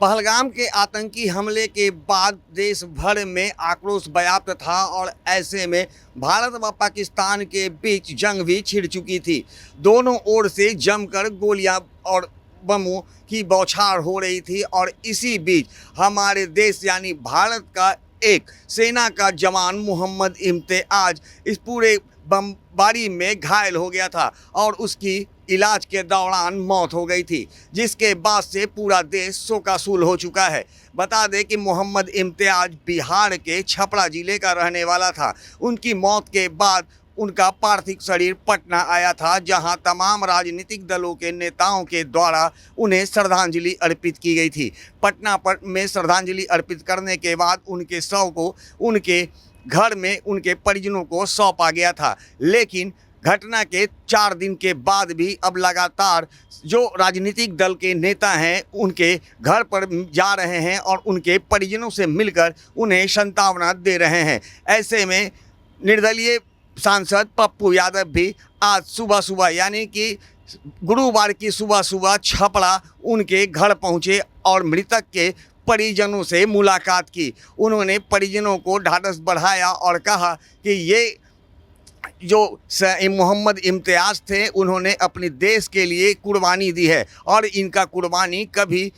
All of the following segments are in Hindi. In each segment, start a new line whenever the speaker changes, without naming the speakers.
पहलगाम के आतंकी हमले के बाद देश भर में आक्रोश व्याप्त था और ऐसे में भारत व पाकिस्तान के बीच जंग भी छिड़ चुकी थी। दोनों ओर से जमकर गोलियां और बमों की बौछार हो रही थी और इसी बीच हमारे देश यानी भारत का एक सेना का जवान मोहम्मद इम्तियाज इस पूरे बमबारी में घायल हो गया था और उसकी इलाज के दौरान मौत हो गई थी, जिसके बाद से पूरा देश शोकाकुल हो चुका है। बता दें कि मोहम्मद इम्तियाज बिहार के छपरा जिले का रहने वाला था। उनकी मौत के बाद उनका पार्थिव शरीर पटना आया था, जहां तमाम राजनीतिक दलों के नेताओं के द्वारा उन्हें श्रद्धांजलि अर्पित की गई थी। पटना में श्रद्धांजलि अर्पित करने के बाद उनके शव को उनके घर में उनके परिजनों को सौंपा गया था। लेकिन घटना के 4 दिन के बाद भी अब लगातार जो राजनीतिक दल के नेता हैं उनके घर पर जा रहे हैं और उनके परिजनों से मिलकर उन्हें सांत्वना दे रहे हैं। ऐसे में निर्दलीय सांसद पप्पू यादव भी आज सुबह यानी कि गुरुवार की सुबह छपरा उनके घर पहुंचे और मृतक के परिजनों से मुलाकात की। उन्होंने परिजनों को ढाढ़स बढ़ाया और कहा कि ये जो मोहम्मद इम्तियाज थे उन्होंने अपने देश के लिए कुर्बानी दी है और इनका कुर्बानी कभी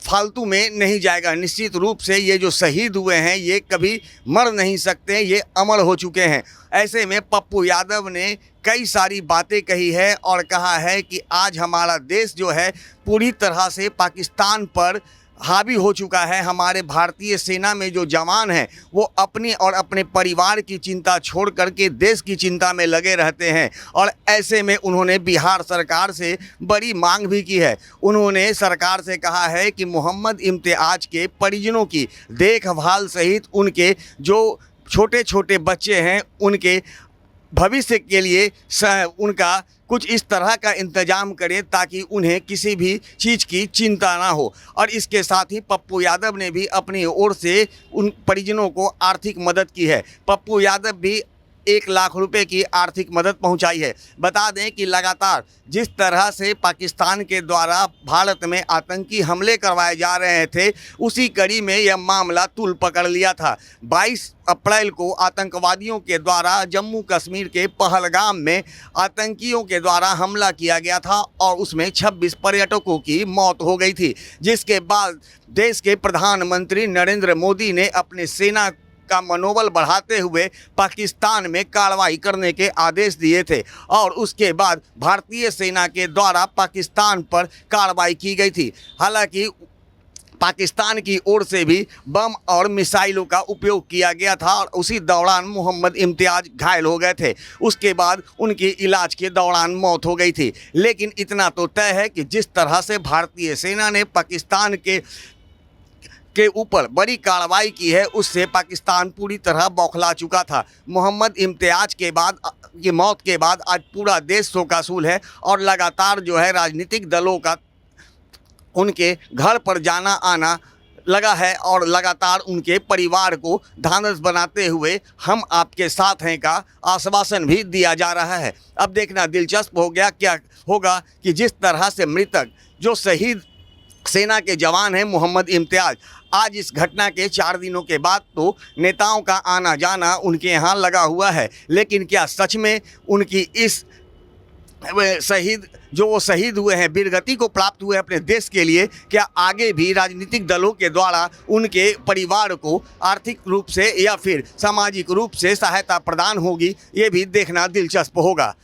फालतू में नहीं जाएगा। निश्चित रूप से ये जो शहीद हुए हैं ये कभी मर नहीं सकते, ये अमर हो चुके हैं। ऐसे में पप्पू यादव ने कई सारी बातें कही है और कहा है कि आज हमारा देश जो है पूरी तरह से पाकिस्तान पर हावी हो चुका है। हमारे भारतीय सेना में जो जवान हैं वो अपनी और अपने परिवार की चिंता छोड़ करके देश की चिंता में लगे रहते हैं और ऐसे में उन्होंने बिहार सरकार से बड़ी मांग भी की है। उन्होंने सरकार से कहा है कि मोहम्मद इम्तियाज के परिजनों की देखभाल सहित उनके जो छोटे छोटे बच्चे हैं उनके भविष्य के लिए उनका कुछ इस तरह का इंतजाम करें ताकि उन्हें किसी भी चीज़ की चिंता ना हो। और इसके साथ ही पप्पू यादव ने भी अपनी ओर से उन परिजनों को आर्थिक मदद की है। पप्पू यादव भी 1 लाख रुपए की आर्थिक मदद पहुंचाई है। बता दें कि लगातार जिस तरह से पाकिस्तान के द्वारा भारत में आतंकी हमले करवाए जा रहे थे उसी कड़ी में यह मामला तूल पकड़ लिया था। 22 अप्रैल को आतंकवादियों के द्वारा जम्मू कश्मीर के पहलगाम में आतंकियों के द्वारा हमला किया गया था और उसमें 26 पर्यटकों की मौत हो गई थी, जिसके बाद देश के प्रधानमंत्री नरेंद्र मोदी ने अपने सेना का मनोबल बढ़ाते हुए पाकिस्तान में कार्रवाई करने के आदेश दिए थे और उसके बाद भारतीय सेना के द्वारा पाकिस्तान पर कार्रवाई की गई थी। हालांकि पाकिस्तान की ओर से भी बम और मिसाइलों का उपयोग किया गया था और उसी दौरान मोहम्मद इम्तियाज घायल हो गए थे। उसके बाद उनकी इलाज के दौरान मौत हो गई थी। लेकिन इतना तो तय है कि जिस तरह से भारतीय सेना ने पाकिस्तान के ऊपर बड़ी कार्रवाई की है उससे पाकिस्तान पूरी तरह बौखला चुका था। मोहम्मद इम्तियाज के बाद की मौत के बाद आज पूरा देश शोकाकुल है और लगातार जो है राजनीतिक दलों का उनके घर पर जाना आना लगा है और लगातार उनके परिवार को ढांढस बनाते हुए हम आपके साथ हैं का आश्वासन भी दिया जा रहा है। अब देखना दिलचस्प हो गया क्या होगा कि जिस तरह से मृतक जो शहीद सेना के जवान हैं मोहम्मद इम्तियाज आज इस घटना के 4 दिनों के बाद तो नेताओं का आना जाना उनके यहाँ लगा हुआ है, लेकिन क्या सच में उनकी इस शहीद हुए हैं, वीरगति को प्राप्त हुए अपने देश के लिए, क्या आगे भी राजनीतिक दलों के द्वारा उनके परिवार को आर्थिक रूप से या फिर सामाजिक रूप से सहायता प्रदान होगी, ये भी देखना दिलचस्प होगा।